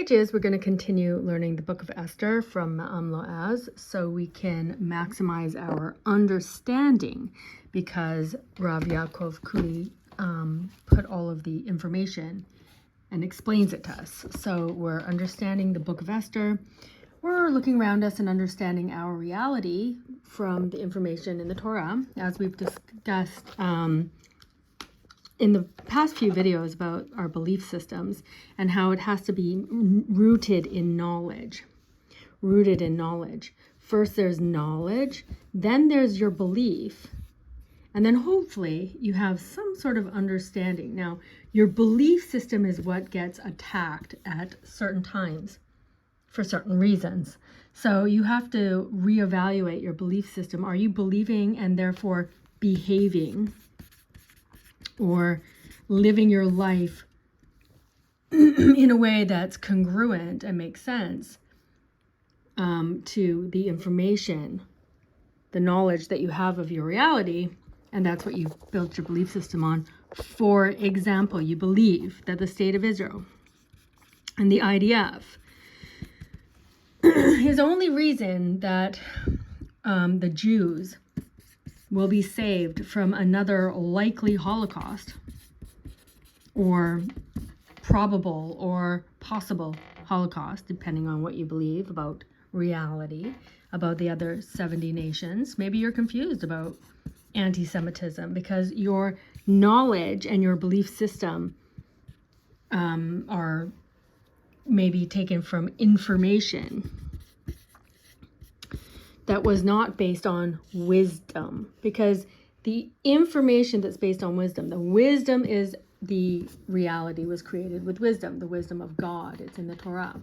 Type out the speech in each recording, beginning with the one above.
We're going to continue learning the Book of Esther from Ma'am Loaz so we can maximize our understanding, because Rav Yaakov Kuli put all of the information and explains it to us. So we're understanding the Book of Esther. We're looking around us and understanding our reality from the information in the Torah, as we've discussed in the past few videos about our belief systems and how it has to be rooted in knowledge. Rooted in knowledge. First there's knowledge, then there's your belief, and then hopefully you have some sort of understanding. Now, your belief system is what gets attacked at certain times for certain reasons. So you have to reevaluate your belief system. Are you believing and therefore behaving or living your life in a way that's congruent and makes sense to the information, the knowledge that you have of your reality, and that's what you've built your belief system on. For example, you believe that the state of Israel and the IDF is the only reason that the Jews will be saved from another likely Holocaust, or probable or possible Holocaust, depending on what you believe about reality, about the other 70 nations. Maybe you're confused about anti-Semitism because your knowledge and your belief system are maybe taken from information that was not based on wisdom, because the information that's based on wisdom, the wisdom is the reality was created with wisdom, the wisdom of God. It's in the Torah.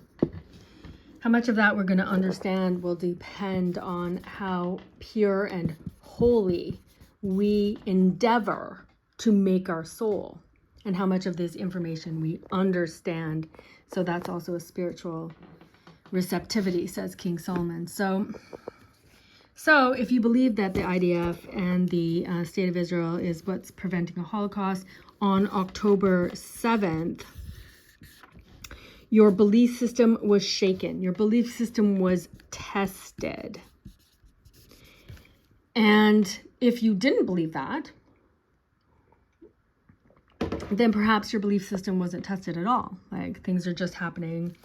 How much of that we're going to understand will depend on how pure and holy we endeavor to make our soul, and how much of this information we understand. So that's also a spiritual receptivity, says King Solomon. So if you believe that the IDF and the state of Israel is what's preventing a Holocaust, on October 7th, your belief system was shaken. Your belief system was tested. And if you didn't believe that, then perhaps your belief system wasn't tested at all. Like, things are just happening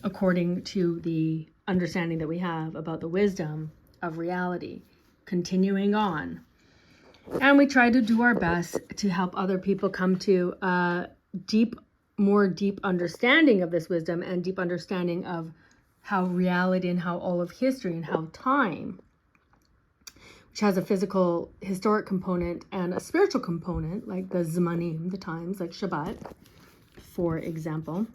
according to the understanding that we have about the wisdom of reality, continuing on. And we try to do our best to help other people come to a more deep understanding of this wisdom, and deep understanding of how reality and how all of history and how time, which has a physical, historic component and a spiritual component, like the Zmanim, the times, like Shabbat, for example.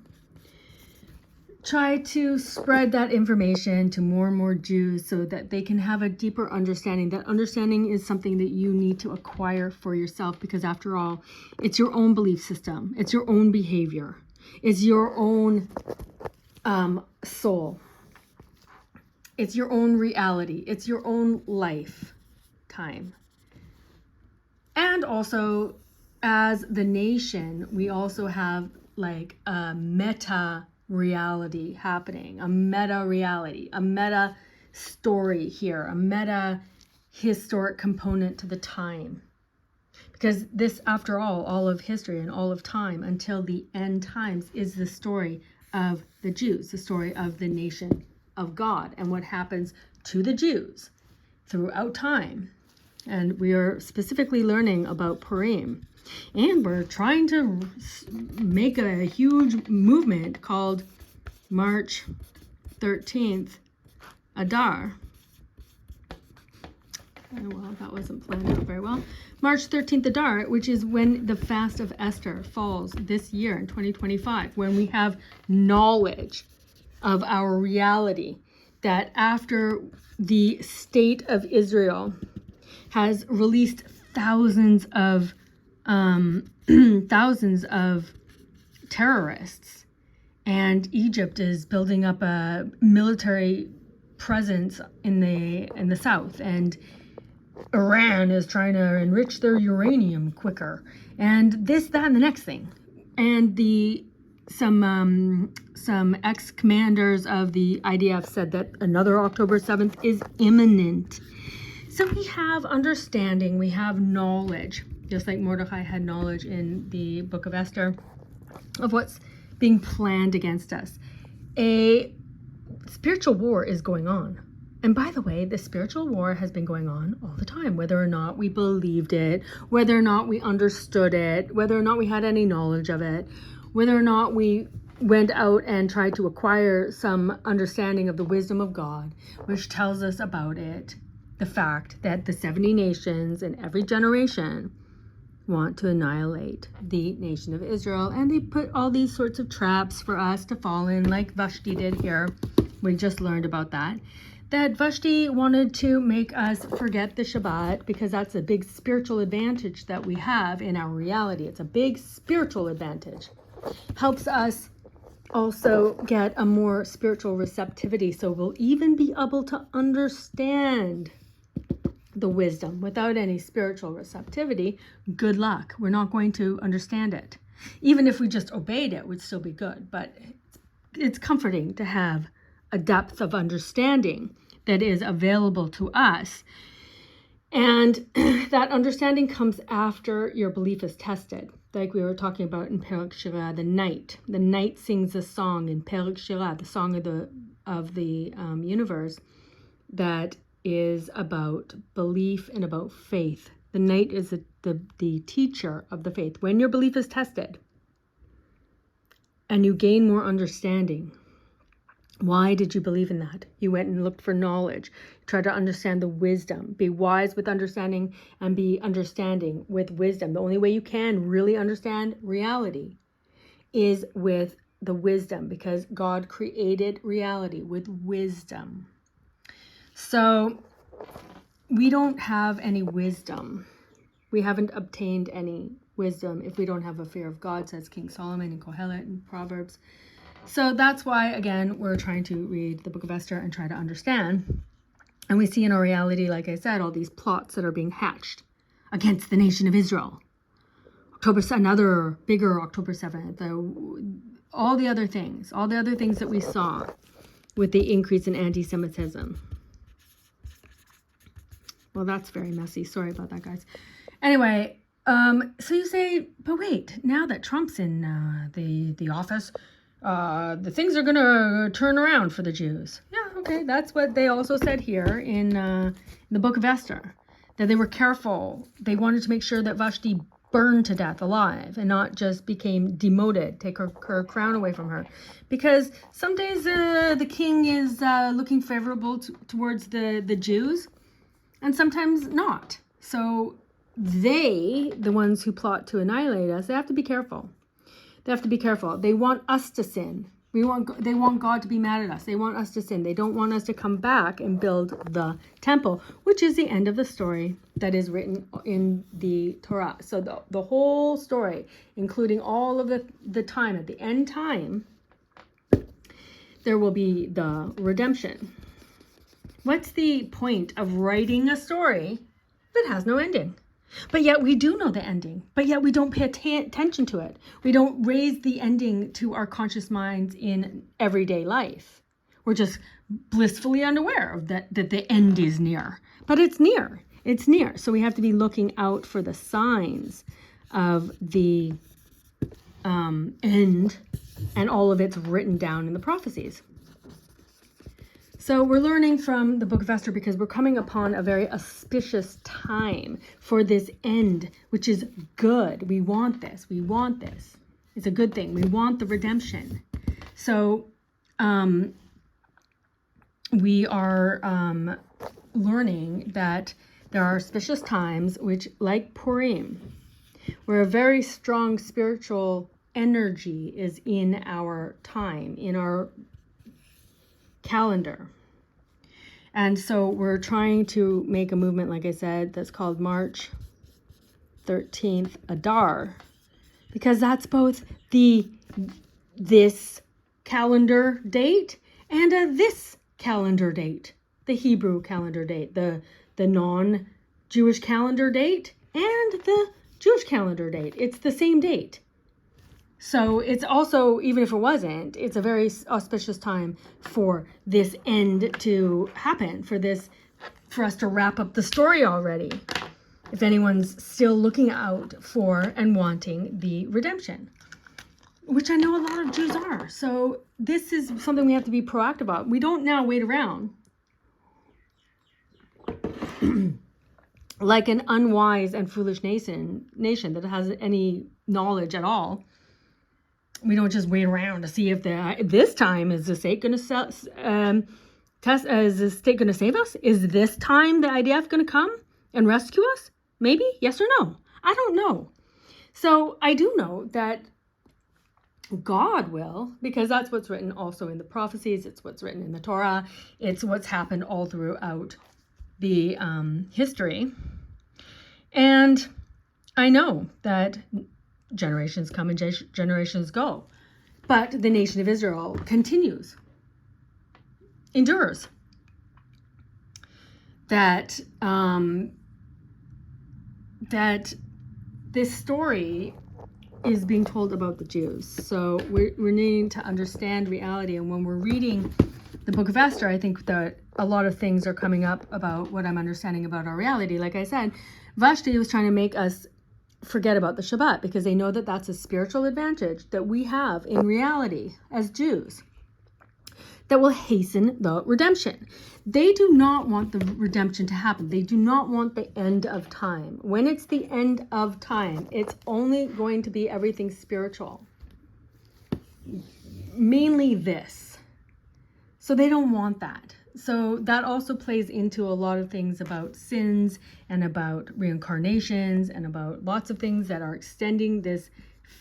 Try to spread that information to more and more Jews so that they can have a deeper understanding. That understanding is something that you need to acquire for yourself, because after all, it's your own belief system. It's your own behavior. It's your own soul. It's your own reality. It's your own lifetime. And also, as the nation, we also have like a meta reality happening, a meta reality, a meta story here, a meta historic component to the time. Because this, after all of history and all of time until the end times, is the story of the Jews, the story of the nation of God, and what happens to the Jews throughout time. And we are specifically learning about Purim. And we're trying to make a huge movement called March 13th Adar. Well, that wasn't planned out very well. March 13th Adar, which is when the fast of Esther falls this year in 2025, when we have knowledge of our reality, that after the state of Israel has released thousands of terrorists, and Egypt is building up a military presence in the south, and Iran is trying to enrich their uranium quicker, and this, that, and the next thing. And the some ex-commanders of the IDF said that another October 7th is imminent. So we have understanding, we have knowledge, just like Mordecai had knowledge in the Book of Esther of what's being planned against us. A spiritual war is going on. And by the way, the spiritual war has been going on all the time, whether or not we believed it, whether or not we understood it, whether or not we had any knowledge of it, whether or not we went out and tried to acquire some understanding of the wisdom of God, which tells us about it. The fact that the 70 nations in every generation want to annihilate the nation of Israel. And they put all these sorts of traps for us to fall in, like Vashti did here. We just learned about that. That Vashti wanted to make us forget the Shabbat because that's a big spiritual advantage that we have in our reality. It's a big spiritual advantage. Helps us also get a more spiritual receptivity, so we'll even be able to understand the wisdom. Without any spiritual receptivity, good luck. We're not going to understand it. Even if we just obeyed it, would still be good. But it's comforting to have a depth of understanding that is available to us. And that understanding comes after your belief is tested. Like we were talking about in Perek Shirah, the knight. The knight sings a song in Perek Shirah, the song of the universe, that is about belief and about faith. The knight is the teacher of the faith. When your belief is tested and you gain more understanding, why did you believe in that? You went and looked for knowledge. Try to understand the wisdom. Be wise with understanding and be understanding with wisdom. The only way you can really understand reality is with the wisdom, because God created reality with wisdom. So we don't have any wisdom. We haven't obtained any wisdom if we don't have a fear of God, says King Solomon in Kohelet and Proverbs. So that's why, again, we're trying to read the Book of Esther and try to understand. And we see in our reality, like I said, all these plots that are being hatched against the nation of Israel. Another bigger October 7th, all the other things that we saw with the increase in anti-Semitism. Well, that's very messy. Sorry about that, guys. Anyway, so you say, but wait, now that Trump's in the office, the things are going to turn around for the Jews. Yeah, okay, that's what they also said here in the Book of Esther, that they were careful. They wanted to make sure that Vashti burned to death alive and not just became demoted, take her crown away from her. Because some days the king is looking favorable towards the Jews, and sometimes not. So they, the ones who plot to annihilate us, they have to be careful. They have to be careful. They want us to sin. They want God to be mad at us. They want us to sin. They don't want us to come back and build the temple, which is the end of the story that is written in the Torah. So the whole story, including all of the time, at the end time, there will be the redemption. What's the point of writing a story that has no ending? But yet we do know the ending, but yet we don't pay attention to it. We don't raise the ending to our conscious minds in everyday life. We're just blissfully unaware of that the end is near. But it's near. It's near. So we have to be looking out for the signs of the end, and all of it's written down in the prophecies. So we're learning from the Book of Esther because we're coming upon a very auspicious time for this end, which is good. We want this. We want this. It's a good thing. We want the redemption. So we are learning that there are auspicious times, which, like Purim, where a very strong spiritual energy is in our time, in our calendar. And so we're trying to make a movement, like I said, that's called March 13th Adar, because that's both this calendar date and this calendar date, the Hebrew calendar date, the non-Jewish calendar date and the Jewish calendar date. It's the same date. So it's also, even if it wasn't, it's a very auspicious time for this end to happen, for us to wrap up the story already. If anyone's still looking out for and wanting the redemption, which I know a lot of Jews are. So this is something we have to be proactive about. We don't now wait around like an unwise and foolish nation that has any knowledge at all. We don't just wait around to see if this time is the state going to is the state going to save us? Is this time the IDF going to come and rescue us? Maybe yes or no. I don't know. So I do know that God will, because that's what's written also in the prophecies. It's what's written in the Torah. It's what's happened all throughout the history. And I know that generations come and generations go, but the nation of Israel continues, endures. That this story is being told about the Jews. So we're needing to understand reality. And when we're reading the Book of Esther, I think that a lot of things are coming up about what I'm understanding about our reality. Like I said, Vashti was trying to make us forget about the Shabbat because they know that that's a spiritual advantage that we have in reality as Jews that will hasten the redemption. They do not want the redemption to happen. They do not want the end of time. When it's the end of time, it's only going to be everything spiritual. Mainly this. So they don't want that. So that also plays into a lot of things about sins and about reincarnations and about lots of things that are extending this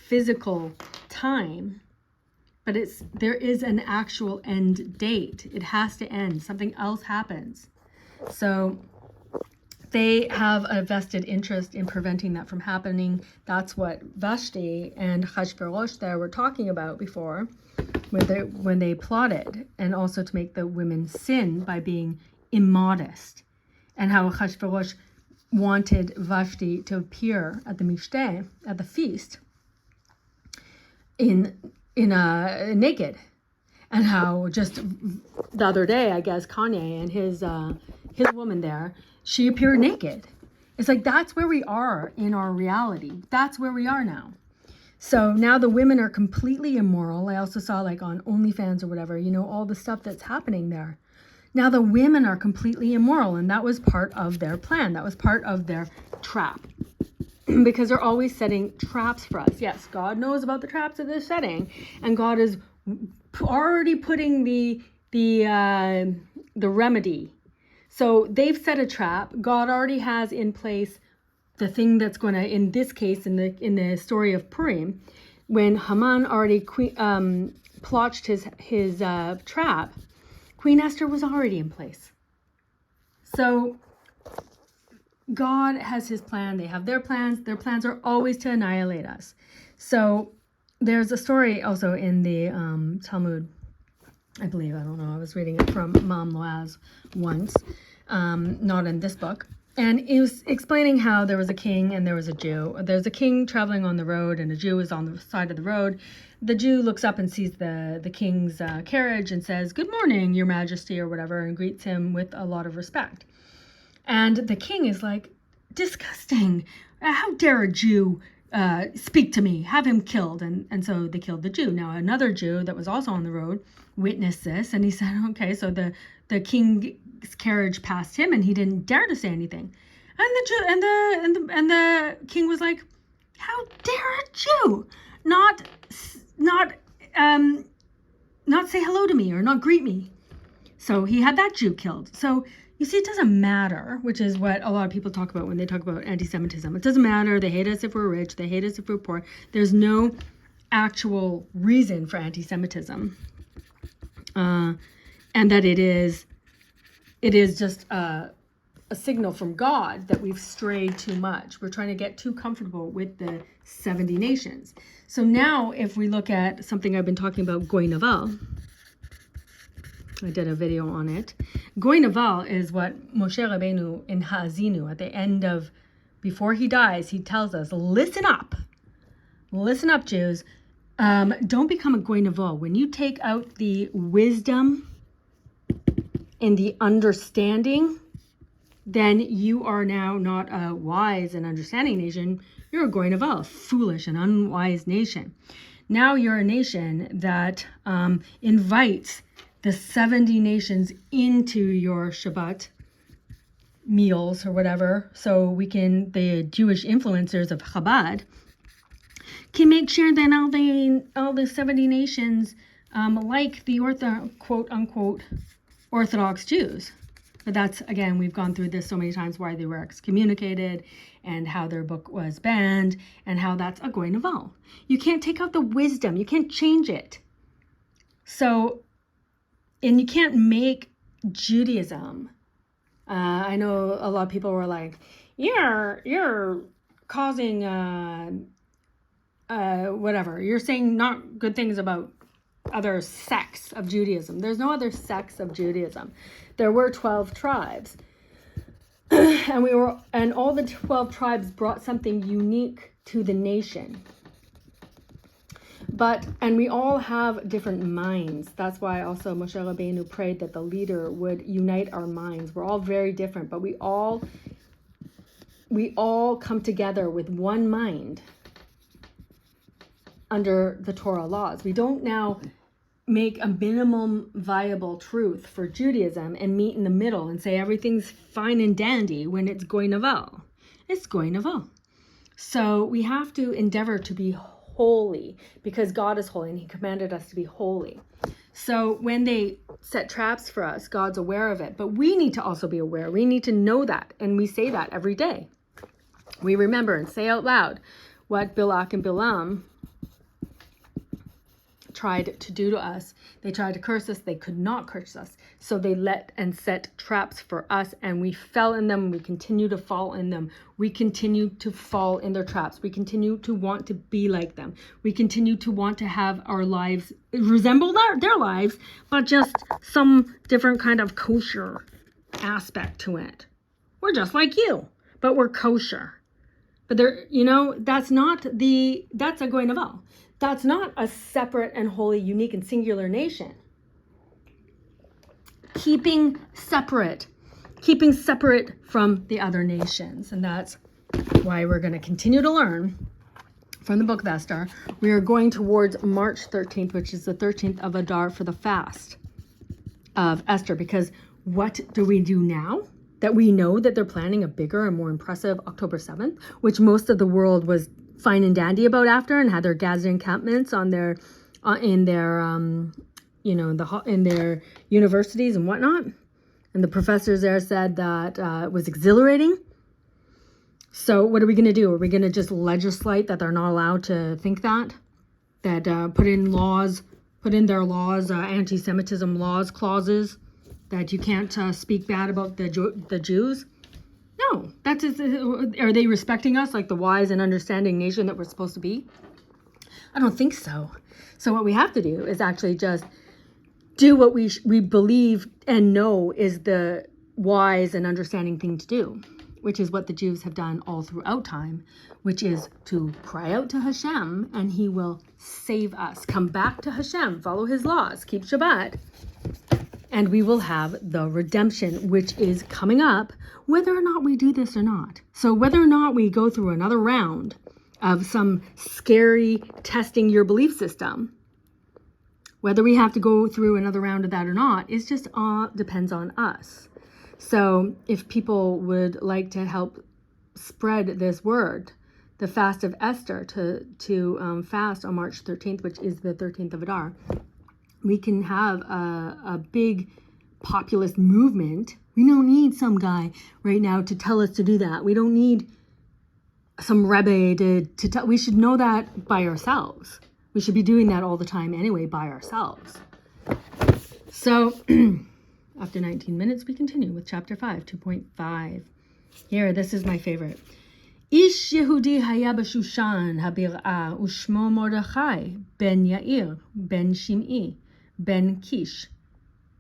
physical time. But there is an actual end date. It has to end. Something else happens. So they have a vested interest in preventing that from happening. That's what Vashti and Hashverosh there were talking about before when they plotted, and also to make the women sin by being immodest, and how Hashverosh wanted Vashti to appear at the Mishteh, at the feast, in naked, and how just the other day, I guess, Kanye and his woman there, she appeared naked. It's like, that's where we are in our reality. That's where we are now. So now the women are completely immoral. I also saw, like, on OnlyFans or whatever, all the stuff that's happening there. Now the women are completely immoral, and that was part of their plan. That was part of their trap. Because they're always setting traps for us. Yes, God knows about the traps that they're setting, and God is already putting the remedy. So they've set a trap. God already has in place the thing that's going to, in this case, in the story of Purim, when Haman already plotched his trap, Queen Esther was already in place. So God has his plan. They have their plans. Their plans are always to annihilate us. So there's a story also in the Talmud, I believe. I don't know. I was reading it from Mam Loaz once, not in this book. And it was explaining how there was a king and there was a Jew. There's a king traveling on the road and a Jew is on the side of the road. The Jew looks up and sees the king's carriage and says, "Good morning, your majesty," or whatever, and greets him with a lot of respect. And the king is like, "Disgusting. How dare a Jew speak to me? Have him killed." And so they killed the Jew. Now another Jew that was also on the road witnessed this, and he said, okay, so the king's carriage passed him and he didn't dare to say anything. And the Jew and the king was like, "How dare a Jew not say hello to me or not greet me?" So he had that Jew killed. So you see, it doesn't matter, which is what a lot of people talk about when they talk about anti-Semitism. It doesn't matter. They hate us if we're rich. They hate us if we're poor. There's no actual reason for anti-Semitism. And that it is just a signal from God that we've strayed too much. We're trying to get too comfortable with the 70 nations. So now if we look at something I've been talking about, Goy Naval, I did a video on it. Goy Naval is what Moshe Rabbeinu in Ha'azinu, at the end of, before he dies, he tells us, listen up, Jews. Don't become a goy navo. When you take out the wisdom and the understanding, then you are now not a wise and understanding nation. You're a goy navo, a foolish and unwise nation. Now you're a nation that invites the 70 nations into your Shabbat meals or whatever. So the Jewish influencers of Chabad can make sure that all the 70 nations like the quote unquote Orthodox Jews. But that's, again, we've gone through this so many times, why they were excommunicated and how their book was banned and how that's a goy navo. You can't take out the wisdom. You can't change it. So, and you can't make Judaism. I know a lot of people were like, you're causing whatever. You're saying not good things about other sects of Judaism. There's no other sects of Judaism. There were 12 tribes. and all the 12 tribes brought something unique to the nation. And we all have different minds. That's why also Moshe Rabbeinu prayed that the leader would unite our minds. We're all very different, but we all come together with one mind under the Torah laws. We don't now make a minimum viable truth for Judaism and meet in the middle and say everything's fine and dandy when it's goy navo. It's goy navo. So we have to endeavor to be holy because God is holy and he commanded us to be holy. So when they set traps for us, God's aware of it, but we need to also be aware. We need to know that, and we say that every day. We remember and say out loud what Bilak and Bilam tried to do to us. They tried to curse us. They could not curse us. So they let and set traps for us, and we fell in them. We continue to fall in them. We continue to fall in their traps. We continue to want to be like them. We continue to want to have our lives resemble their lives, but just some different kind of kosher aspect to it. We're just like you, but we're kosher. But that's a goy navo. That's not a separate and holy, unique and singular nation. Keeping separate from the other nations. And that's why we're going to continue to learn from the Book of Esther. We are going towards March 13th, which is the 13th of Adar, for the fast of Esther. Because what do we do now? That we know that they're planning a bigger and more impressive October 7th, which most of the world was fine and dandy about after and had their Gaza encampments in their universities and whatnot. And the professors there said that it was exhilarating. So what are we going to do? Are we going to just legislate that they're not allowed to think that put in their laws, anti-Semitism laws clauses, that you can't speak bad about the Jews? No, are they respecting us like the wise and understanding nation that we're supposed to be? I don't think so. So what we have to do is actually just do what we believe and know is the wise and understanding thing to do, which is what the Jews have done all throughout time, which is to cry out to Hashem and he will save us. Come back to Hashem, follow his laws, keep Shabbat, and we will have the redemption, which is coming up, whether or not we do this or not. So whether or not we go through another round of some scary testing your belief system, whether we have to go through another round of that or not, is just depends on us. So if people would like to help spread this word, the fast of Esther, to fast on March 13th, which is the 13th of Adar, we can have a big populist movement. We don't need some guy right now to tell us to do that. We don't need some rebbe to tell. We should know that by ourselves. We should be doing that all the time anyway by ourselves. So after 19 minutes, we continue with chapter 5, 2.5. Here, this is my favorite. Ish Yehudi haya b'Shushan habir'a ushmo Mordechai ben Yair ben Shim'i ben Kish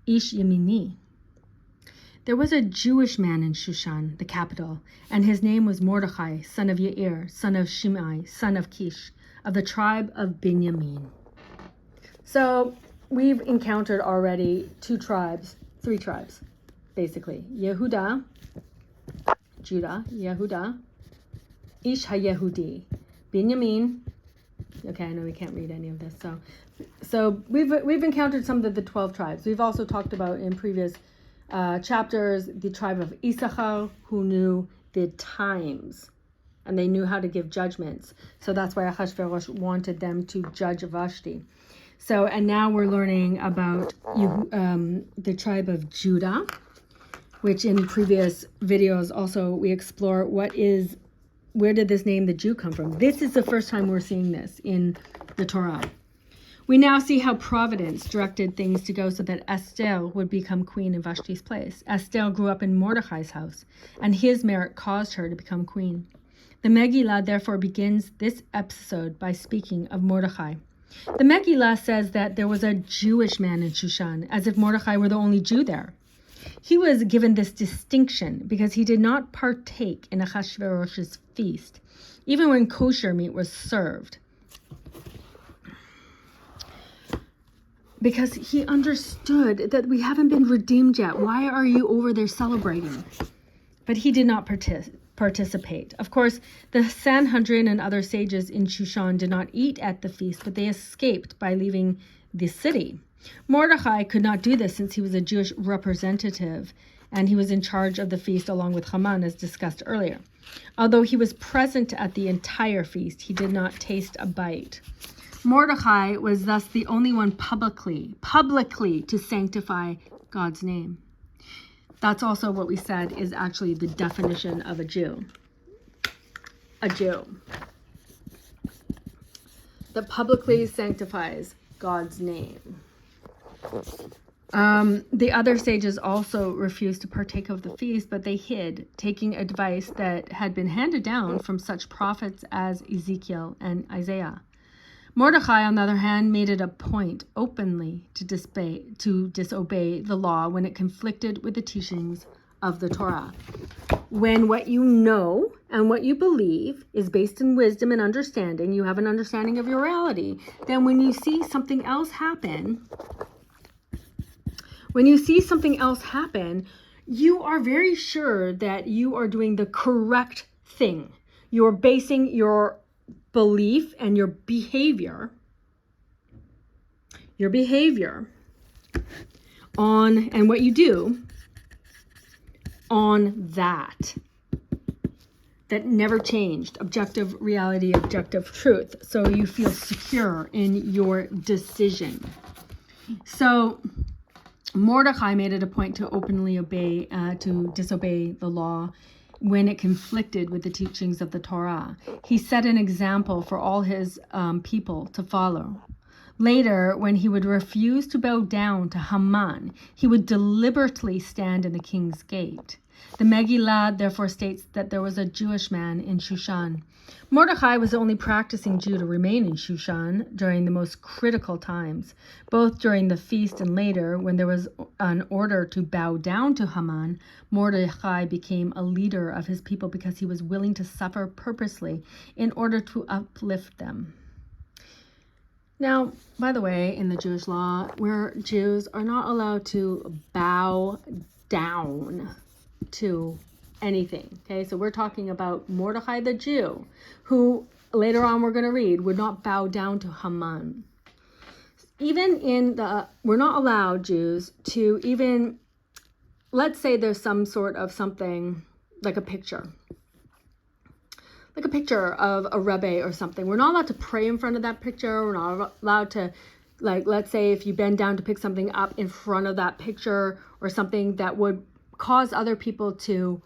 ish Yemini. There was a Jewish man in Shushan, the capital, and his name was Mordechai, son of Yair, son of Shimei, son of Kish, of the tribe of Benjamin. So we've encountered already three tribes, basically. Yehuda, Judah, Yehuda, Ish HaYehudi, Benjamin. Okay, I know we can't read any of this. So we've encountered some of the 12 tribes. We've also talked about in previous chapters the tribe of Issachar, who knew the times and they knew how to give judgments. So that's why Ahasuerus wanted them to judge Vashti. So, and now we're learning about the tribe of Judah, which in previous videos also we explore where did this name the Jew come from? This is the first time we're seeing this in the Torah. We now see how providence directed things to go so that Esther would become queen in Vashti's place. Esther grew up in Mordecai's house, and his merit caused her to become queen. The Megillah therefore begins this episode by speaking of Mordecai. The Megillah says that there was a Jewish man in Shushan, as if Mordecai were the only Jew there. He was given this distinction because he did not partake in Ahasuerus' feast, even when kosher meat was served. Because he understood that we haven't been redeemed yet. Why are you over there celebrating? But he did not participate. Of course, the Sanhedrin and other sages in Shushan did not eat at the feast, but they escaped by leaving the city. Mordecai could not do this since he was a Jewish representative, and he was in charge of the feast along with Haman, as discussed earlier. Although he was present at the entire feast, he did not taste a bite. Mordecai was thus the only one publicly to sanctify God's name. That's also what we said is actually the definition of a Jew. A Jew that publicly sanctifies God's name. The other sages also refused to partake of the feast, but they hid, taking advice that had been handed down from such prophets as Ezekiel and Isaiah. Mordecai, on the other hand, made it a point openly to disobey the law when it conflicted with the teachings of the Torah. When what you know and what you believe is based in wisdom and understanding, you have an understanding of your reality, then when you see something else happen, you are very sure that you are doing the correct thing. You're basing your belief and your behavior on, and what you do on that never changed, objective reality, objective truth. So you feel secure in your decision. So Mordecai made it a point to openly disobey the law when it conflicted with the teachings of the Torah. He set an example for all his people to follow. Later, when he would refuse to bow down to Haman, he would deliberately stand in the king's gate. The Megillah therefore states that there was a Jewish man in Shushan. Mordecai was the only practicing Jew to remain in Shushan during the most critical times, both during the feast and later, when there was an order to bow down to Haman. Mordecai became a leader of his people because he was willing to suffer purposely in order to uplift them. Now, by the way, in the Jewish law, where Jews are not allowed to bow down to anything. Okay, so we're talking about Mordecai the Jew, who later on we're going to read would not bow down to Haman. We're not allowed, Jews, to even, let's say there's some sort of something like a picture of a Rebbe or something. We're not allowed to pray in front of that picture. We're not allowed to, let's say if you bend down to pick something up in front of that picture or something that would cause other people to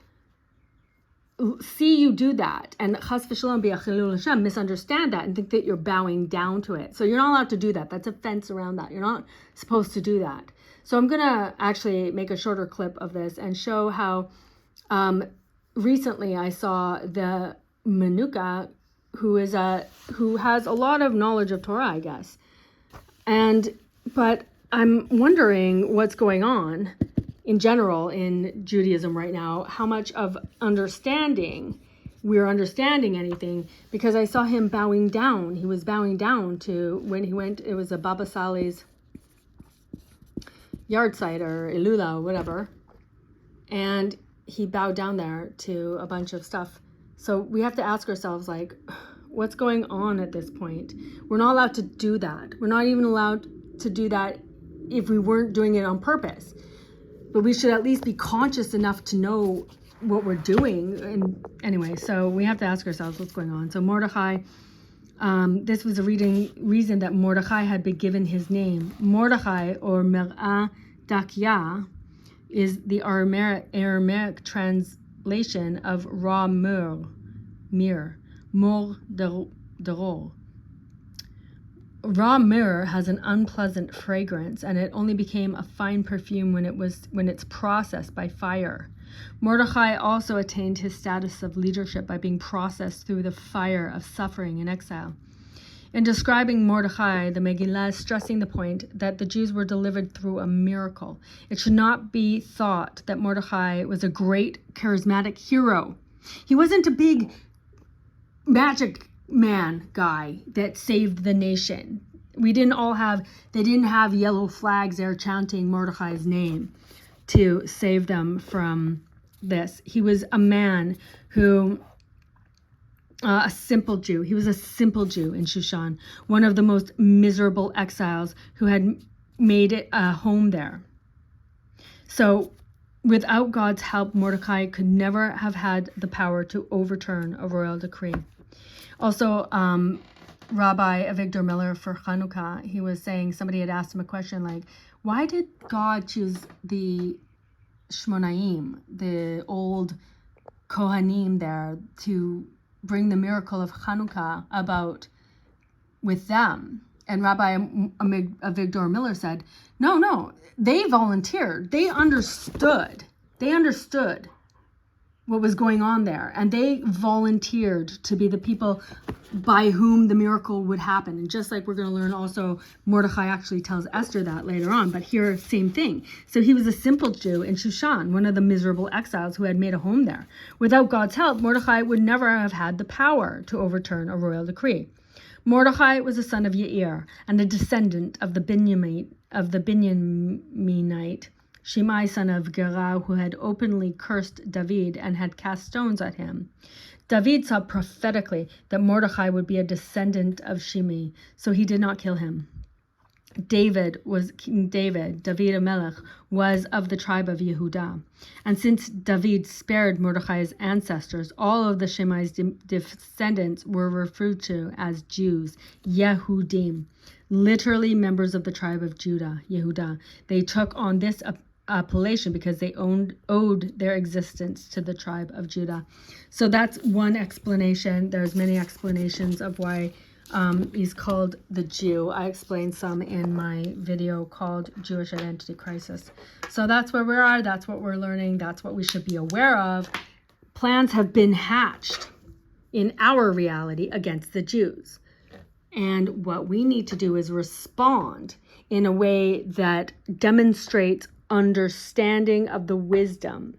see you do that and chas v'shalom b'achilul Hashem, misunderstand that and think that you're bowing down to it. So you're not allowed to do that. That's a fence around that. You're not supposed to do that. So I'm going to actually make a shorter clip of this and show how recently I saw the Menuka, who has a lot of knowledge of Torah, I guess. But I'm wondering what's going on in general in Judaism right now, how much of understanding we're understanding anything, because I saw him bowing down. He was bowing down to, when he went, it was a Baba Saleh's yard site or Ilula or whatever. And he bowed down there to a bunch of stuff. So we have to ask ourselves, like, what's going on at this point? We're not allowed to do that. We're not even allowed to do that if we weren't doing it on purpose. But we should at least be conscious enough to know what we're doing. And anyway, so we have to ask ourselves what's going on. So Mordechai, this was a reason that Mordechai had been given his name. Mordechai, or Mer'ah Dakia, is the Aramaic translation of Ra Mur, Mor Deror. Raw myrrh has an unpleasant fragrance, and it only became a fine perfume when it's processed by fire. Mordechai also attained his status of leadership by being processed through the fire of suffering and exile. In describing Mordechai, the Megillah is stressing the point that the Jews were delivered through a miracle. It should not be thought that Mordechai was a great charismatic hero. He wasn't a big magic man guy that saved the nation. They didn't have yellow flags there chanting Mordechai's name to save them from this. He was a man who, a simple Jew. He was a simple Jew in Shushan, one of the most miserable exiles who had made it a home there. So without God's help, Mordecai could never have had the power to overturn a royal decree. Also, Rabbi Avigdor Miller for Chanukah, he was saying, somebody had asked him a question like, why did God choose the Shmonaim, the old Kohanim there, to bring the miracle of Chanukah about with them? And Rabbi Avigdor Miller said, no, they volunteered. They understood what was going on there, and they volunteered to be the people by whom the miracle would happen. And just like we're going to learn also, Mordechai actually tells Esther that later on, but here, same thing. So he was a simple Jew in Shushan, one of the miserable exiles who had made a home there. Without God's help, Mordechai would never have had the power to overturn a royal decree. Mordechai was a son of Yair and a descendant of the Binyaminite Shimei, son of Gera, who had openly cursed David and had cast stones at him. David saw prophetically that Mordechai would be a descendant of Shimei, so he did not kill him. King David Amelech, was of the tribe of Yehudah. And since David spared Mordechai's ancestors, all of the Shimei's descendants were referred to as Jews, Yehudim, literally members of the tribe of Yehudah. They took on this appellation because they owed their existence to the tribe of Judah. So that's one explanation. There's many explanations of why he's called the Jew. I explained some in my video called Jewish Identity Crisis. So that's where we are. That's what we're learning. That's what we should be aware of. Plans have been hatched in our reality against the Jews. And what we need to do is respond in a way that demonstrates understanding of the wisdom,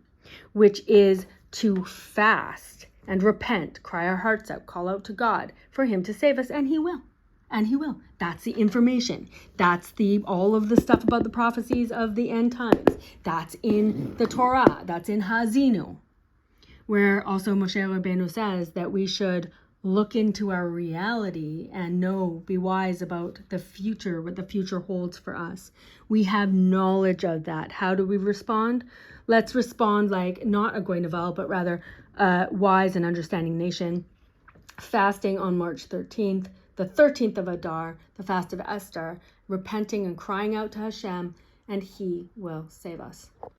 which is to fast and repent, cry our hearts out, call out to God for him to save us, and he will. And he will. That's the information. That's all of the stuff about the prophecies of the end times. That's in the Torah. That's in Hazinu, where also Moshe Rabbeinu says that we should look into our reality and be wise about the future, what the future holds for us. We have knowledge of that. How do we respond? Let's respond like not a Goy Naval, but rather a wise and understanding nation. Fasting on March 13th, the 13th of Adar, the fast of Esther, repenting and crying out to Hashem, and he will save us.